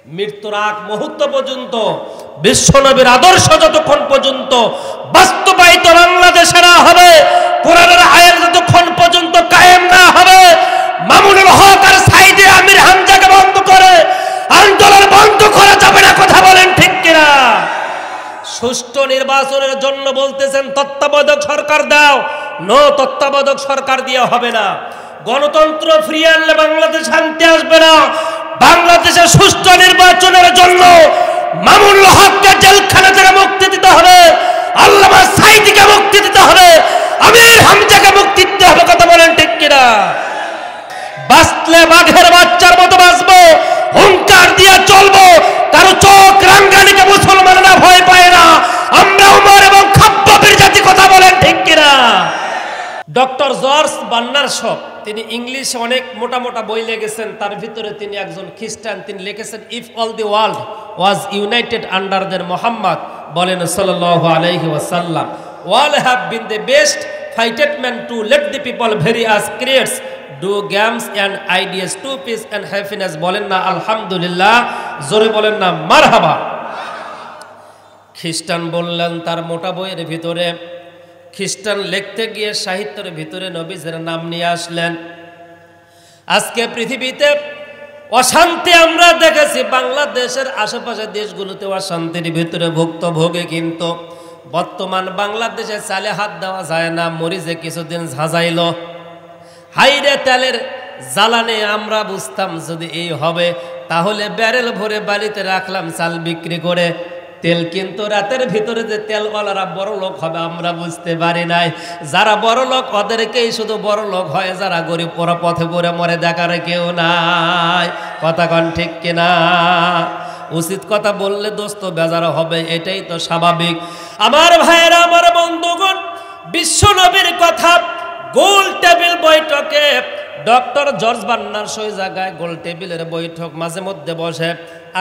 মৃত্যুর আগ মুহূর্ত পর্যন্ত বিশ্বনবীর আদর্শ যতক্ষণ পর্যন্ত বাস্তবায়িত বাংলাদেশে না হবে, কোরআনের আয়াত যতক্ষণ পর্যন্ত কায়েম না হবে, মামুনুল হক আর সাইদে আমির হামজাকে বন্ধ করে আন্দোলন বন্ধ করা যাবে না। কথা বলেন ঠিক কিনা? সুষ্ঠু নির্বাচনের জন্য বলতেছেন তত্ত্বাবধায়ক সরকার দাও, নো তত্ত্বাবধায়ক সরকার দিয়ে হবে না। গণতন্ত্র ফিরিয়ে আনলে বাংলাদেশ শান্তি আসবে না। বাংলাদেশের সুষ্ঠু নির্বাচনের জন্য মামুনুল হককে জেলখানা থেকে মুক্তি দিতে হবে, আল্লামা সাঈদীকে মুক্তি দিতে হবে, আমির হামজাকে মুক্তি দিতে হবে। কথা বলেন ঠিক কিনা? বাঁচলে বাঘের বাচ্চার মতো বাঁচবো, হুঙ্কার দিয়ে চলবো, কারো চোখ রাঙ্গানিকে মুসলমানরা ভয় পায় না। আমরা উমর এবং খাব্বাবের জাতি। কথা বলেন ঠিক কিনা? ডক্টর জর্জ বার্নার্ড শ তিনি ইংলিশে অনেক মোটা মোটা বই লিখেছেন, তার ভিতরে তিনি একজন খ্রিস্টান। তিনি লিখেছেন if all the world was united under their Muhammad, বলেন সাল্লাল্লাহু আলাইহি ওয়াসাল্লাম, would have been the best fitted man to lead the people various creeds dogmas and ideas to peace and happiness. বলেন না আলহামদুলিল্লাহ, জোরে বলেন না মারহাবা। খ্রিস্টান বললেন তার মোটা বইয়ের ভিতরে, খ্রিস্টান লিখতে গিয়ে সাহিত্যের ভিতরে নবীজের নাম নিয়ে আসলেন। আজকে পৃথিবীতে অশান্তি আমরা দেখেছি, বাংলাদেশের আশেপাশে দেশগুলোতে অশান্তির ভিতরে ভুক্তভোগী, কিন্তু বর্তমান বাংলাদেশে চালে হাত দেওয়া যায় না। মরিচে কিছুদিন ঝাঁঝাইল, হাইরে তেলের জ্বালানি আমরা বুঝতাম যদি এই হবে, তাহলে ব্যারেল ভরে বাড়িতে রাখলাম চাল বিক্রি করে তেল, কিন্তু রাতের ভিতরে যে তেলওয়ালারা বড় লোক হবে আমরা বুঝতে পারি নাই। যারা বড় লোক ওদেরকেই শুধু বড় লোক হয়, যারা গরিব ওরা পথে পড়ে মরে দেখার কেউ নাই। কথা কন ঠিক কিনা? উচিত কথা বললে দোস্ত বেজার হবে, এটাই তো স্বাভাবিক। আমার ভাইয়েরা, আমার বন্ধুগণ, বিশ্ব নবীর কথা গোল টেবিল বৈঠকে ডক্টর জর্জ বার্নার্ড শ জায়গায় গোল টেবিলের বৈঠক মাঝে মধ্যে বসে।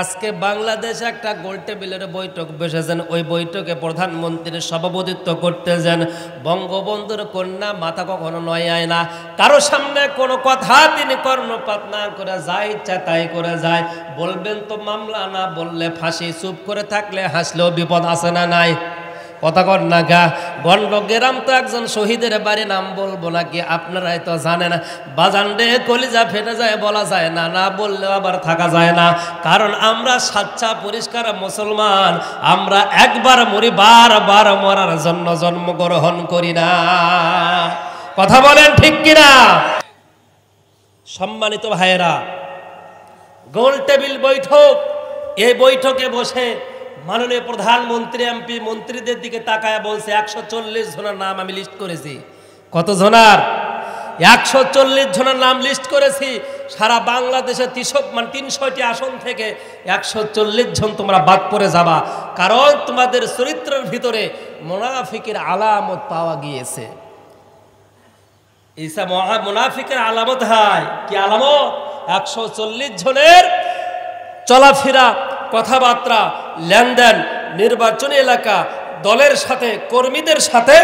আজকে বাংলাদেশে একটা গোল টেবিলের বৈঠক বসেছেন, ওই বৈঠকে প্রধানমন্ত্রীর সভাপতিত্ব করতেছেন বঙ্গবন্ধুর কন্যা। মাথা কখনো নয় না, কারো সামনে কোনো কথা তিনি কর্ণপাত না করে যায়, ইচ্ছা তাই করে যায়। বলবেন তো মামলা, না বললে ফাঁসি, চুপ করে থাকলে হাসলেও বিপদ আছে না নাই? কথা কর না গা। গন্ডগ্রাম তো একজন শহীদের বাড়ি, নাম বলবো নাকি আপনারাই তো জানেন। বাজানডে কলিজা ফেটে যায়, বলা যায় না, না বললেও আবার থাকা যায় না। কারণ আমরা সাচ্চা পরিষ্কার মুসলমান, আমরা একবার মরি, বারবার মরার জন্য জন্মগ্রহণ করি না। কথা বলেন ঠিক কিনা? সম্মানিত ভাইয়েরা, গোল টেবিল বৈঠক, এই বৈঠকে বসে মাননীয় প্রধানমন্ত্রী এমপি মন্ত্রীদের দিকে তাকায় বলছে 140 জনের নাম আমি লিস্ট করেছি। কত জনার? 140 জনের নাম লিস্ট করেছি। সারা বাংলাদেশে 300টি আসন থেকে 140 জন তোমরা বাদ পড়ে যাবা, কারণ তোমাদের চরিত্রের ভিতরে মুনাফিকের আলামত পাওয়া গিয়েছে। ঈসা মুনাফিকের আলামত হয় কি আলামত? 140 জনের চলাফেরা, কথাবার্তা, লেনদেন, নির্বাচনী এলাকা, দলের সাথে, কর্মীদের সাথে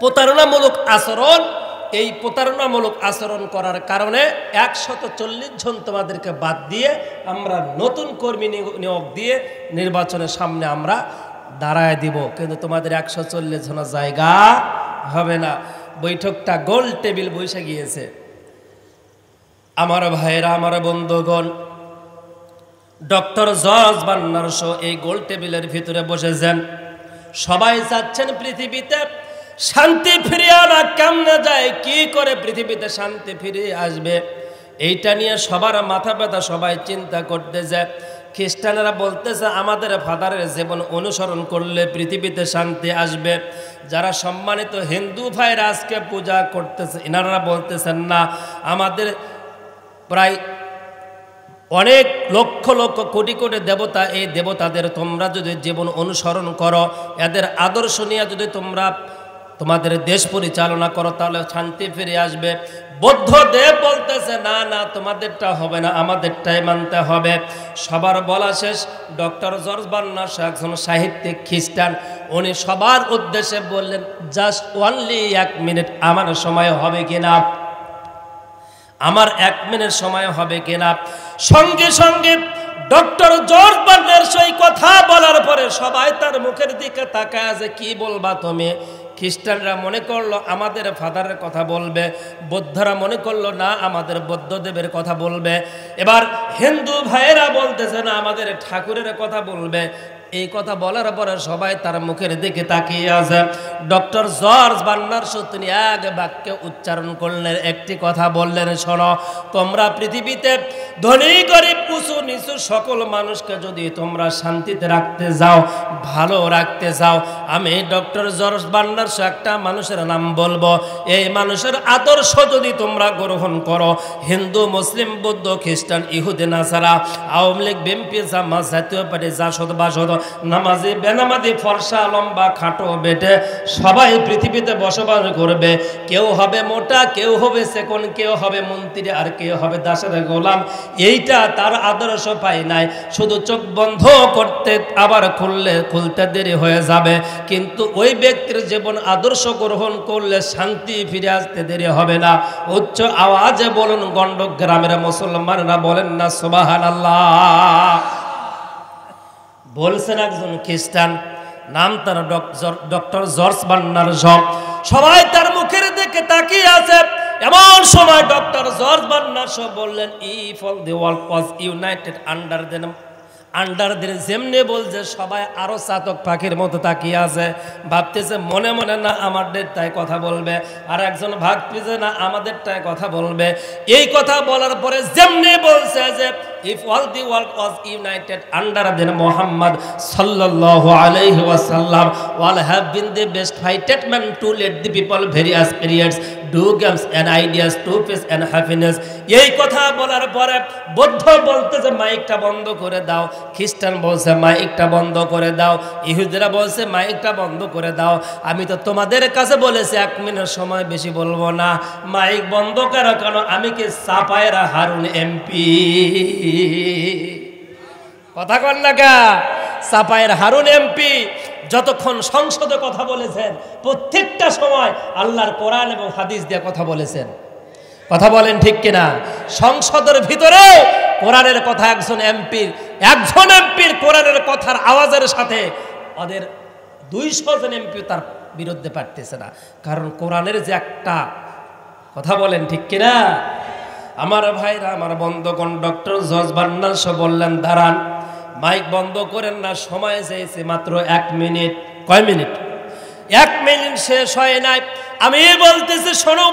প্রতারণামূলক আচরণ। এই প্রতারণামূলক আচরণ করার কারণে 140 জন তোমাদেরকে বাদ দিয়ে আমরা নতুন কর্মী নিয়োগ দিয়ে নির্বাচনের সামনে আমরা দাঁড়ায় দিব, কিন্তু তোমাদের 140 জনের জায়গা হবে না। বৈঠকটা গোল টেবিল বসে গিয়েছে। আমার ভাইয়েরা, আমার বন্ধুগণ, ডক্টর জর্জ বার্নার্ড শ এই গোল টেবিলের ভিতরে বসেছেন। সবাই চাচ্ছেন পৃথিবীতে শান্তি ফিরিয়ে আনা, কেমনে যায়, কি করে পৃথিবীতে শান্তি ফিরে আসবে, এইটা নিয়ে সবার মাথা ব্যথা, সবাই চিন্তা করতেছে। খ্রিস্টানেরা বলতেছে আমাদের ফাদারের জীবন অনুসরণ করলে পৃথিবীতে শান্তি আসবে। যারা সম্মানিত হিন্দু ভাইরা আজকে পূজা করতেছে, এনারা বলতেছেন না, আমাদের প্রায় অনেক লক্ষ লক্ষ কোটি কোটি দেবতা, এই দেবতাদের তোমরা যদি জীবন অনুসরণ করো, এদের আদর্শ নিয়ে যদি তোমরা তোমাদের দেশ পরিচালনা করো, তাহলে শান্তি ফিরে আসবে। বৌদ্ধদেব বলতেছে না না, তোমাদেরটা হবে না, আমাদেরটাই মানতে হবে। সবার বলা শেষ। ডক্টর জর্জ বার্নার্ড শ একজন সাহিত্যিক খ্রিস্টান, উনি সবার উদ্দেশ্যে বললেন জাস্ট অনলি 1 মিনিট, আমার সময় হবে কিনা, আমার 1 মিনিট সময় হবে কিনা। সঙ্গে সঙ্গে ডক্টর জর্জ বার্নার্স এই কথা বলার পরে সবাই তার মুখের দিকে তাকায় যে কি বলবা তুমি। খ্রিস্টানরা মনে করলো আমাদের ফাদারের কথা বলবে, বৌদ্ধরা মনে করলো না আমাদের বৌদ্ধদেবের কথা বলবে, এবার হিন্দু ভাইয়েরা বলতেছে না আমাদের ঠাকুরের কথা বলবে। এই কথা বলার পরে সবাই তার মুখের দিকে তাকিয়ে আছে। ডক্টর জর্জ বার্নার্স তিনি এক বাক্যে উচ্চারণ করলেন, একটি কথা বললেন, শোনো, তোমরা পৃথিবীতে ধনী গরিব উঁচু নিচু সকল মানুষকে যদি তোমরা শান্তিতে রাখতে যাও, ভালো রাখতে যাও, আমি ডক্টর জর্জ বার্নার্স একটা মানুষের নাম বলবো। এই মানুষের আদর্শ যদি তোমরা গ্রহণ করো, হিন্দু মুসলিম বৌদ্ধ খ্রিস্টান ইহুদি নাসারা আওয়ামী লীগ বিএনপি জামাত জাতীয় পার্টি জাসদ বাসদ নামাজি বেনামাজি ফর্সা লম্বা খাটো বেটে সবাই পৃথিবীতে বসবাস করবে। কেউ হবে মোটা, কেউ হবে সেকন, কেউ হবে মন্ত্রী, আর কেউ হবে দাসের গোলাম। এইটা তার আদর্শ পাই নাই। শুধু চোখ বন্ধ করতে আবার খুলতে দেরি হয়ে যাবে, কিন্তু ওই ব্যক্তির জীবন আদর্শ গ্রহণ করলে শান্তি ফিরে আসতে দেরি হবে না। উচ্চ আওয়াজে বলুন গন্ডক গ্রামের মুসলমানরা বলেন না সুবহানাল্লাহ। বলছেন একজন খ্রিস্টান, নাম তার ডক্টর জর্জ বার্নার্স। সবাই তার মুখের দিকে তাকিয়ে আছে। এমন সময় ডক্টর জর্জ বার্নার্স বললেন, if all the world was united under then যেমনি বলছে সবাই আরো চাতক পাখির মতো তাকিয়ে আছে, ভাবতেছে মনে মনে না আমাদেরটাই কথা বলবে, আর একজন ভাবতেছে না আমাদেরটাই কথা বলবে। এই কথা বলার পরে যেমনি বলছে যে if all the world was united under the Muhammad sallallahu alaihi wasallam, all have been the best fighted man to let the people various periods do games and ideas to peace and happiness. এই কথা বলার পরে বৌদ্ধ বলতেছে মাইকটা বন্ধ করে দাও, খ্রিস্টান বলছে মাইকটা বন্ধ করে দাও, ইহুদিরা বলছে মাইকটা বন্ধ করে দাও। আমি তো তোমাদের কাছে বলেছি 1 মিনিট সময় বেশি বলবো না, মাইক বন্ধ করো। কেন? আমি কি চাপায়ের হারুন এমপি? কথা কন না কা? চাপায়ের হারুন এমপি যতক্ষণ সংসদে কথা বলেছেন, প্রত্যেকটা সময় আল্লাহর কোরআন এবং হাদিস দিয়ে কথা বলেছেন। কথা বলেন ঠিক কিনা? সংসদের ভিতরে কোরআনের কথা একজন এমপির কোরআনের কথার আওয়াজের সাথে ওদের 200 জন এমপি তার বিরুদ্ধে পারতেছে না, কারণ কোরআনের যে একটা কথা বলেন ঠিক কিনা? আমার ভাইরা, আমার বন্ধুগণ, ডক্টর জর্জ বার্নার্স বললেন দাঁড়ান, মাইক বন্ধ করেন না, সময় চেয়েছে মাত্র 1 মিনিট। কয় মিনিট? 1 মিনিট শেষ হয় নাই। আমি বলতেছি শোনো,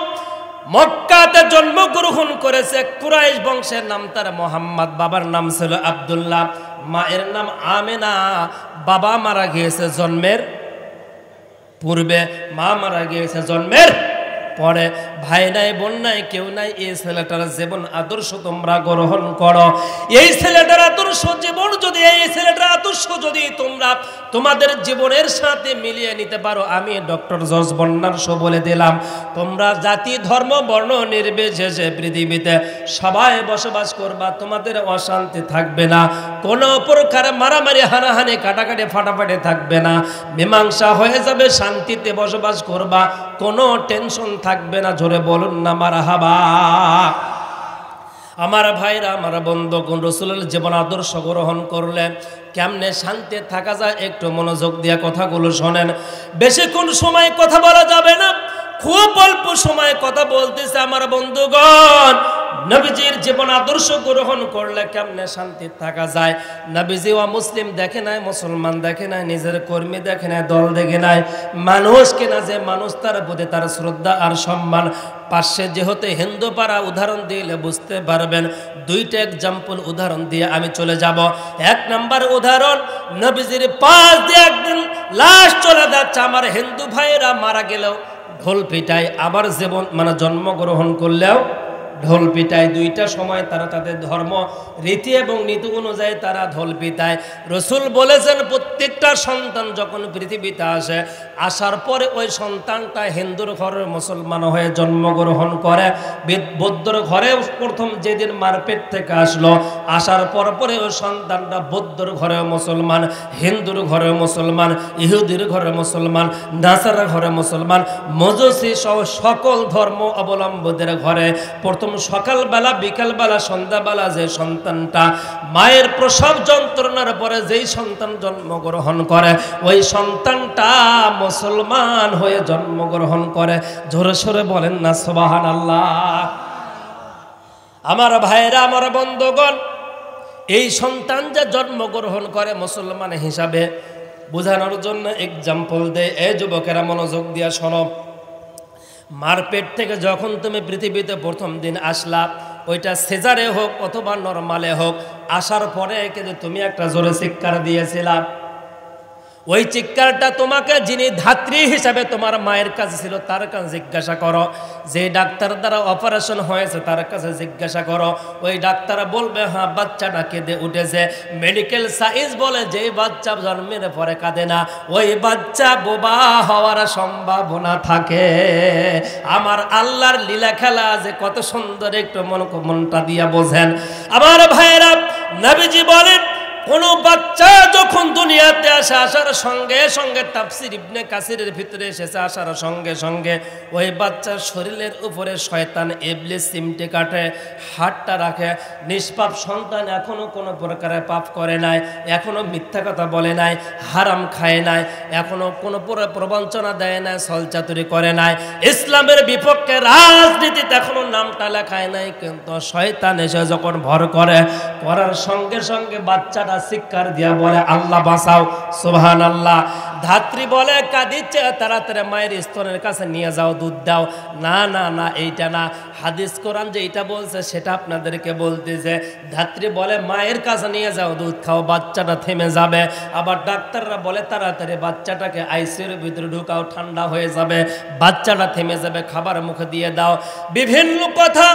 মক্কাতে জন্মগ্রহণ করেছে কুরাইশ বংশের, নাম তার মোহাম্মদ, বাবার নাম ছিল আব্দুল্লাহ, মায়ের নাম আমেনা। বাবা মারা গিয়েছে জন্মের পূর্বে, মা মারা গিয়েছে জন্মের পরে। ভাই নাই, বোন নাই, কেউ নাই। এই ছেলেটার জীবন আদর্শ তোমরা গ্রহণ করো। এই ছেলেটার আদর্শ জীবন যদি, এই ছেলেটার আদর্শ যদি তোমরা তোমাদের জীবনের সাথে মিলিয়ে নিতে পারো, আমি ডক্টর জর্জ বার্নার্স বলে দিলাম, তোমরা জাতি ধর্ম বর্ণ নির্বিশেষে পৃথিবীতে সবাই বসবাস করবা, তোমাদের অশান্তি থাকবে না, কোনো প্রকার মারামারি হানাহানি কাটাকাটি ফাটাফাটি থাকবে না, মীমাংসা হয়ে যাবে, শান্তিতে বসবাস করবা, কোনো টেনশন থাকবে না। জোরে বলুন না মারহাবা। আমার ভাইরা, আমার বন্ধুগণ, রাসূলের জীবন আদর্শ গ্রহণ করলে কেমনে শান্তি থাকা যায়, একটু মনোযোগ দিয়ে কথাগুলো শোনেন। বেশিক্ষণ সময় কথা বলা যাবে না, খুব অল্প সময় কথা বলতেছে আমার বন্ধুগণ। নবীজির জীবন আদর্শ গ্রহণ করলে কেমনে শান্তি থাকা যায়। নবীজি ও মুসলিম দেখে নাই, মুসলমান দেখে নাই, নিজের কর্মী দেখে নাই, দল দেখে নাই, মানুষ কেনা যে মানুষ তার প্রতি তার শ্রদ্ধা আর সম্মান। পাশে যেহেতু হিন্দু পাড়া উদাহরণ দিলে বুঝতে পারবেন। 2টা এক্সাম্পল উদাহরণ দিয়ে আমি চলে যাব। 1 নাম্বার উদাহরণ, নবীজির পাশ দিয়ে একদিন লাশ চলে যাচ্ছে, আমার হিন্দু ভাইয়েরা মারা গেলেও ঢোল পিটায়, আবার জীবন জন্মগ্রহণ করলেও ঢোল পিটায়। 2টা সময় তারা তাদের ধর্ম রীতি এবং নীতি অনুযায়ী তারা ঢোল পিটায়। রসুল বলেছেন প্রত্যেকটা সন্তান যখন পৃথিবীতে আসে, আসার পরে ওই সন্তানটা হিন্দুর ঘরে মুসলমান হয়ে জন্মগ্রহণ করে। বৌদ্ধর ঘরে প্রথম যেদিন মারপেট থেকে আসলো, আসার পরে ওই সন্তানটা বৌদ্ধর ঘরে মুসলমান, হিন্দুর ঘরে মুসলমান, ইহুদির ঘরে মুসলমান, নাসারা ঘরে মুসলমান, মজুসি সহ সকল ধর্ম অবলম্বীদের ঘরে প্রথম সকালবেলা বিকালবেলা সন্ধ্যাবেলা যে সন্তানটা মায়ের প্রসব যন্ত্রণার পরে যেই সন্তান জন্মগ্রহণ করে ওই সন্তানটা মুসলমান হয়ে জন্মগ্রহণ করে। জোরে সোরে বলেন না সুবহানাল্লাহ। আমার ভাইরা, আমার বন্ধুগণ, এই সন্তান যে জন্মগ্রহণ করে মুসলমান হিসাবে বোঝানোর জন্য এক্সাম্পল দেয়। এই যুবকেরা মনোযোগ দিয়া শোনো। মার পেট থেকে যখন তুমি পৃথিবীতে প্রথম দিন আসলা, ওইটা সিজারে হোক অথবা নরমালে হোক, আসার পরে কিন্তু তুমি একটা জোরে চিৎকার দিয়েছিলা। ওই চিৎকারটা তোমাকে যিনি ধাত্রী হিসাবে তোমার মায়ের কাছে ছিল তার কাছে জিজ্ঞাসা করো, যে ডাক্তার দ্বারা অপারেশন হয়েছে তার কাছে জিজ্ঞাসা করো। ওই ডাক্তার বলবে হ্যাঁ বাচ্চাটা কেঁদে উঠেছে। মেডিকেল সায়েন্স বলে যে বাচ্চা জন্মের পরে কাঁদে না ওই বাচ্চা বোবা হওয়ার সম্ভাবনা থাকে। আমার আল্লাহর লীলা খেলা যে কত সুন্দর একটু মনটা দিয়া বোঝেন। আমার ভাইয়েরা, নবীজি বলেন কোন বাচ্চা যখন দুনিয়াতে আসে আসার সঙ্গে সঙ্গে তাফসীর ইবনে কাসিরের ভিতরে এসেছে আসার সঙ্গে সঙ্গে ওই বাচ্চার শরীরের উপরে শয়তান ইবলিস চিমটে কাটে, হাতটা রাখে। নিষ্পাপ সন্তান এখনো কোনো প্রকারে পাপ করে নাই, এখনো মিথ্যা কথা বলে নাই, হারাম খায় নাই, এখনো কোনো প্রবঞ্চনা দেয় নাই, ছলচাতুরি করে নাই, ইসলামের বিপক্ষে রাজনীতিতে এখনো নামটা লেখায় নাই। কিন্তু শয়তান এসে যখন ভর করে, করার সঙ্গে সঙ্গে বাচ্চাটা চিৎকার দিয়া বলে আল্লাহ বাঁচাও, সুবহানাল্লাহ। ধাত্রী বলে কাঁদিচ্ছে, তাড়াতাড়ি মায়ের স্তনের কাছে নিয়ে যাও, দুধ দাও। না না না, এইটা না, হাদিস কোরআন যে এটা বলছে সেটা আপনাদেরকে বলতেছে। ধাত্রী বলে মায়ের কাছে নিয়ে যাও, দুধ খাও, বাচ্চাটা থেমে যাবে। আবার ডাক্তাররা বলে তাড়াতাড়ি বাচ্চাটাকে আইসিইউর ভিতরে ঢুকাও, ঠান্ডা হয়ে যাবে, বাচ্চাটা থেমে যাবে, খাবার মুখে দিয়ে দাও। বিভিন্ন কথা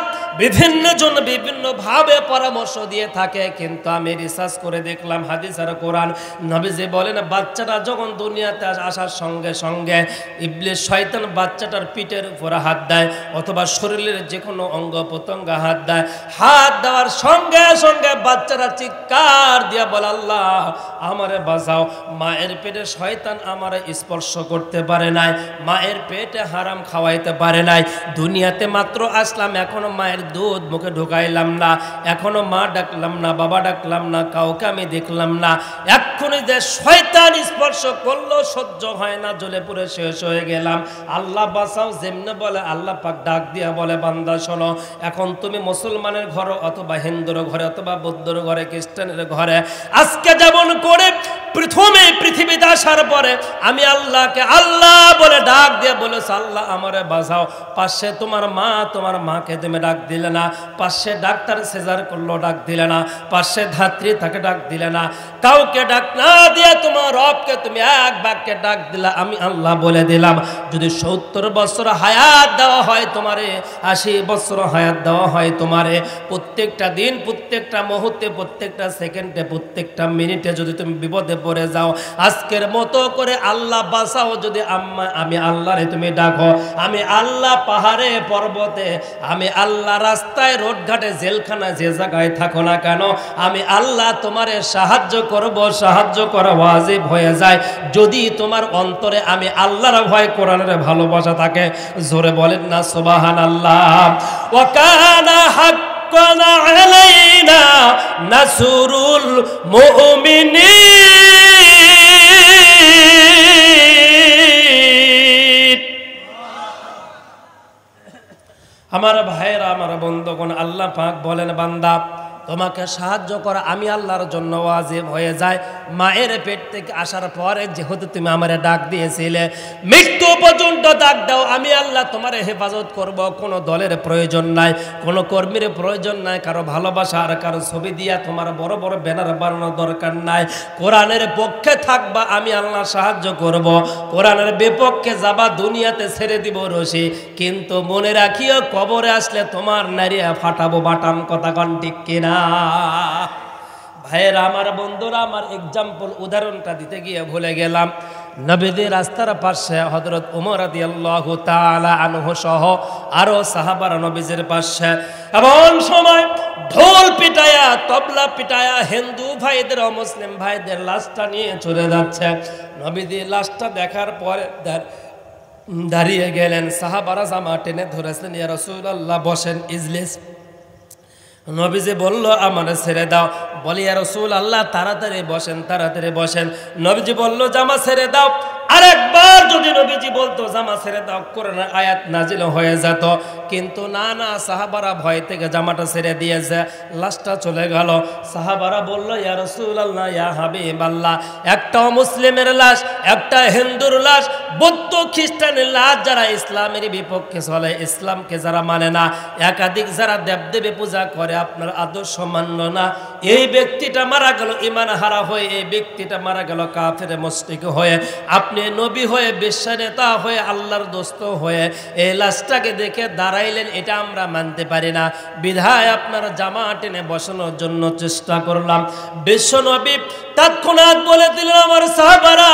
বিভিন্ন জন বিভিন্ন ভাবে পরামর্শ দিয়ে থাকে। কিন্তু আমি রিসার্চ করে দেখলাম হাদিস আর কোরআন, নবীজি বলেন বাচ্চাটা যখন দুনিয়াতে আসার সঙ্গে সঙ্গে ইবলিস শয়তান বাচ্চাটার পিঠের উপরে হাত দেয় অথবা শরীরের যে কোনো অঙ্গ প্রত্যঙ্গ হাত দেয়। হাত দেওয়ার সঙ্গে সঙ্গে বাচ্চারা চিৎকার দিয়া বলে আল্লাহ আমারে বাঁচাও। মায়ের পেটে শয়তান আমারে স্পর্শ করতে পারে নাই, মায়ের পেটে হারাম খাওয়াইতে পারে নাই। দুনিয়াতে মাত্র আসলাম, এখনো মায়ের দুধ মুখে ঢুকাইলাম না, এখনো মা ডাকলাম না, বাবা ডাকলাম না, কাউকে আমি দেখলাম না। এক্ষুনি যে শয়তান স্পর্শ করলো সহ্য হয় না, জ্বলে পুড়ে শেষ হয়ে গেলাম, আল্লাহ বাঁচাও। যেমনে বলে আল্লাহ পাক ডাক দিয়া বলে বান্দা শোনো, এখন তুমি মুসলমানের ঘরে অথবা হিন্দুর ঘরে অথবা বৌদ্ধর ঘরে খ্রিস্টানের ঘরে আজকে যেমন করে প্রথমে পৃথিবীতে আসার পরে আমি আল্লাহকে আল্লাহ বলে ডাক দিয়ে বলেছ আল্লাহ আমারে বাঁচাও। পাশে তোমার মা, তোমার মাকে তুমি ডাক দিলে না, পাশে ডাক্তার সিজার করলো ডাক দিলে না, পাশে ধাত্রী তাকে ডাক দিলে না, কাউকে ডাক না দিয়ে তোমার রবকে তুমি এক বাক্যে ডাক দিলা আমি আল্লাহ বলে দিলাম। যদি 70 বছর হায়াত দেওয়া হয় তোমারে, 80 বছর হায়াত দেওয়া হয় তোমারে, প্রত্যেকটা দিন প্রত্যেকটা মুহূর্তে প্রত্যেকটা সেকেন্ডে প্রত্যেকটা মিনিটে যদি তুমি বিপদে পড়ে যাও, আজকের মতো করে আল্লাহ বাঁচাও যদি আমি আল্লাহরে তুমি ডাকো, আমি আল্লাহ পাহাড়ে পর্বতে, আমি আল্লাহ রাস্তায় রোডঘাটে জেলখানা যে জায়গায় থাকো না কেন, আমি আল্লাহ তোমারে সাহায্য করব। সাহায্য করা ওয়াজিব হয়ে যায় যদি তোমার অন্তরে আমি আল্লাহর ভয় কোরআনের ভালোবাসা থাকে। জোরে বলেন না সুবহানাল্লাহ। ওয়া কানা হাক্কান আলাইনা নাসরুল মুমিনিন। আমার ভাইরা, আমার বন্ধুগণ, আল্লাহ পাক বলেন বান্দা তোমাকে সাহায্য করা আমি আল্লাহর জন্য ওয়াজিব হয়ে যায়। মায়ের পেট থেকে আসার পরে যেহেতু তুমি আমারে ডাক দিয়েছিলে, মৃত্যু পর্যন্ত ডাক দাও, আমি আল্লাহ তোমার হেফাজত করব। কোনো দলের প্রয়োজন নাই, কোনো কর্মীর প্রয়োজন নাই, কারো ভালোবাসা আর কারো ছবি দিয়া তোমার বড় বড় ব্যানার বানানোর দরকার নাই। কোরআনের পক্ষে থাকবা, আমি আল্লাহ সাহায্য করব। কোরআনের বিপক্ষে যাবা, দুনিয়াতে ছেড়ে দিব রশি। কিন্তু মনে রাখিও কবরে আসলে তোমার নারিয়া ফাটাবো বাটাম। কথা কন ঠিক কিনা? ভাইয়েরা, আমার বন্ধুরা, আমার এক্সাম্পল উদাহরণটা দিতে গিয়ে ভুলে গেলাম। নবীদের রাস্তার পাশে হযরত ওমর রাদিয়াল্লাহু তাআলা আনহু সহ আরো সাহাবারা নবীদের পাশে, এমন সময় ঢোল পিটায়া তবলা পিটায়া হিন্দু ভাইদের ও মুসলিম ভাইদের লাশটা নিয়ে চলে যাচ্ছে। নবীজি লাশটা দেখার পরে দাঁড়িয়ে গেলেন, সাহাবারা জামা টেনে ধরেছেন, ইয়া রাসূলুল্লাহ বসেন, ইজলিস। নবীজি বলল আমার ছেড়ে দাও। বলি ইয়া রাসূলুল্লাহ তাড়াতাড়ি বসেন, তাড়াতাড়ি বসেন। নবীজি বলল জামা ছেড়ে দাও। আরেকবার যদি নবীজি বলতো জামা ছেড়ে দাও, কোরআনের আয়াত নাজিল হয়ে যেত, কিন্তু না না, সাহাবারা ভয় থেকে জামাটা ছেড়ে দিয়েছে, লাশটা চলে গেল। সাহাবারা বলল ইয়া রাসূলুল্লাহ, ইয়া হাবিবাল্লাহ, একটা মুসলিমের লাশ, একটা হিন্দুর লাশ, বৌদ্ধ খ্রিস্টানের লাশ, যারা ইসলামের বিপক্ষে চলে, ইসলামকে যারা মানে না, একাধিক যারা দেবদেবী পূজা করে, আপনার আদর্শ মান্য না, এই ব্যক্তিটা মারা গেল ঈমান হারা হয়ে, এই ব্যক্তিটা মারা গেল কাফের মুশরিক হয়ে, আপনি নবী হয়ে, বিশ্ব নেতা হয়ে, আল্লাহর দোস্ত হয়ে এই লাশটাকে দেখে দাঁড়াইলেন, এটা আমরা মানতে পারি না। বিধায় আপনারা জামা টেনে বসানোর জন্য চেষ্টা করলাম। বিশ্ব নবী তৎক্ষণাৎ বলে দিলেন আমার সাহাবারা,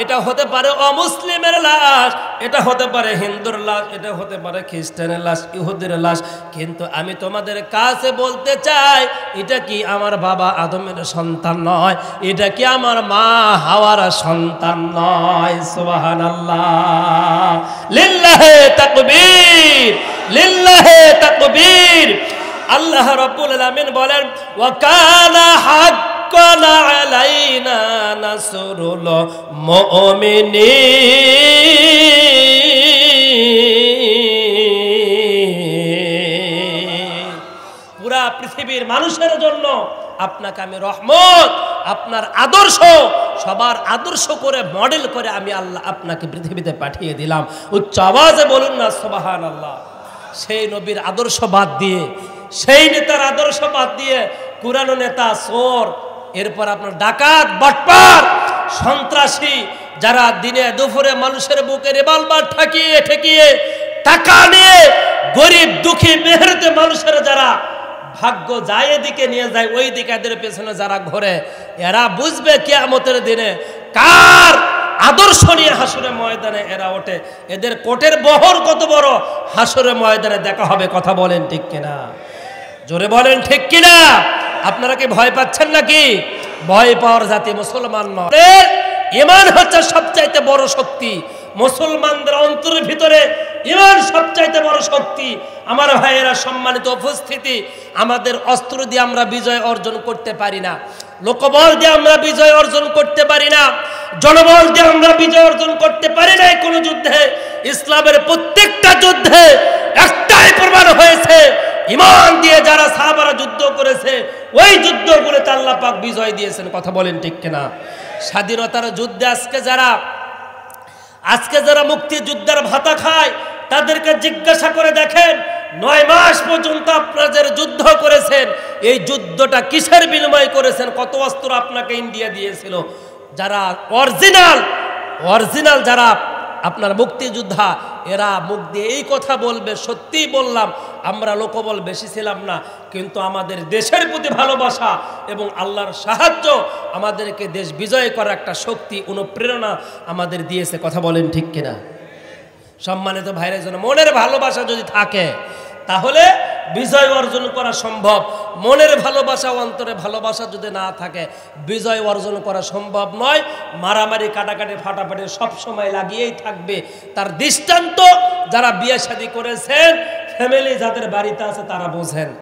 এটা হতে পারে অমুসলিমের লাশ, এটা হতে পারে হিন্দুর লাশ, এটা হতে পারে খ্রিস্টানের লাশ, ইহুদির লাশ, কিন্তু আমি তোমাদের কাছে বলতে চাই, এটা কি আমার বাবা আদমের সন্তান নয়? এটা কি আমার মা হাওয়ার সন্তান নয়? সুবহানাল্লাহ, লিল্লাহে তাকবীর, লিল্লাহে তাকবীর। আল্লাহ রাব্বুল আলামিন বলেন, ওয়া কানা হাক্কান আলাইনা নাসরুল মুমিনিন। পুরা পৃথিবীর মানুষের জন্য আপনাকে আমি রহমত, আপনার আদর্শ, সবার আদর্শ করে মডেল করে আমি আল্লাহ আপনাকে পৃথিবীতে পাঠিয়ে দিলাম। উচ্চ আওয়াজে বলুন না সুবহানাল্লাহ। সেই নবীর আদর্শ বাদ দিয়ে, সেই নেতার আদর্শ বাদ দিয়ে কুরানো নেতা চোর, এরপর আপনার ডাকাত, বাটপার, সন্ত্রাসী, যারা দিনে দুপুরে মানুষের বুকে রিভলভার ঠেকিয়ে ঠেকিয়ে টাকা নিয়ে গরিব দুঃখী মেহনতি মানুষের যারা ভাগ্য যায় এদিকে নিয়ে যায়, ওই দিকে এদের পেছনে যারা ঘোরে, এরা বুঝবে কিয়ামতের দিনে কার আদর্শ নিয়ে হাসরের ময়দানে এরা ওঠে। এদের কোটের বহর কত বড়, হাসরের ময়দানে দেখা হবে। কথা বলেন ঠিক কিনা? জোরে বলেন ঠিক কিনা? আপনারা কি ভয় পাচ্ছেন নাকি? ভয় পাওয়ার জাতি মুসলমান নয়। ঈমান হচ্ছে সবচাইতে বড় শক্তি। মুসলমানদের অন্তরের ভিতরে ঈমান সবচাইতে বড় শক্তি। আমার ভাইয়েরা, সম্মানিত উপস্থিতি, আমাদের অস্ত্র দিয়ে আমরা বিজয় অর্জন করতে পারি না, লোকবল দিয়ে আমরা বিজয় অর্জন করতে পারি না, জনবল দিয়ে আমরা বিজয় অর্জন করতে পারি না কোনো যুদ্ধে। ইসলামের প্রত্যেকটা যুদ্ধে একটাই প্রমাণ হয়েছে, ঈমান দিয়ে যারা সাহাবারা যুদ্ধ করেছে, ওই যুদ্ধগুলোতে আল্লাহ পাক বিজয় দিয়েছেন। কথা বলেন ঠিক কিনা? স্বাধীনতার যুদ্ধে আজকে যারা মুক্তিযোদ্ধার ভাতা খায়, তাদেরকে জিজ্ঞাসা করে দেখেন, 9 মাস পর্যন্ত আপনারা যারা যুদ্ধ করেছেন, এই যুদ্ধটা কিসের বিনিময় করেছেন? কত অস্ত্র আপনাকে ইন্ডিয়া দিয়েছিল? যারা অরিজিনাল যারা আপনার মুক্তিযোদ্ধা, এরা মুখ দিয়ে এই কথা বলবে, সত্যিই বললাম, আমরা লোকবল বেশি ছিলাম না, কিন্তু আমাদের দেশের প্রতি ভালোবাসা এবং আল্লাহর সাহায্য আমাদেরকে দেশ বিজয় করার একটা শক্তি, অনুপ্রেরণা আমাদের দিয়েছে। কথা বলেন ঠিক কিনা? সম্মানিত ভাইরা, জন্য মনের ভালোবাসা যদি থাকে তাহলে বিজয় অর্জন করা সম্ভব। মনের ভালোবাসা, অন্তরে ভালোবাসা যদি না থাকে, বিজয় অর্জন করা সম্ভব নয়। মারামারি, কাটাকাটি, ফাটাফাটি সব সময় লাগিয়েই থাকবে। তার দৃষ্টান্ত যারা বিয়ে শাদী করেছেন, ফ্যামিলি যাদের বাড়িতে আছে, তারা বোঝেন।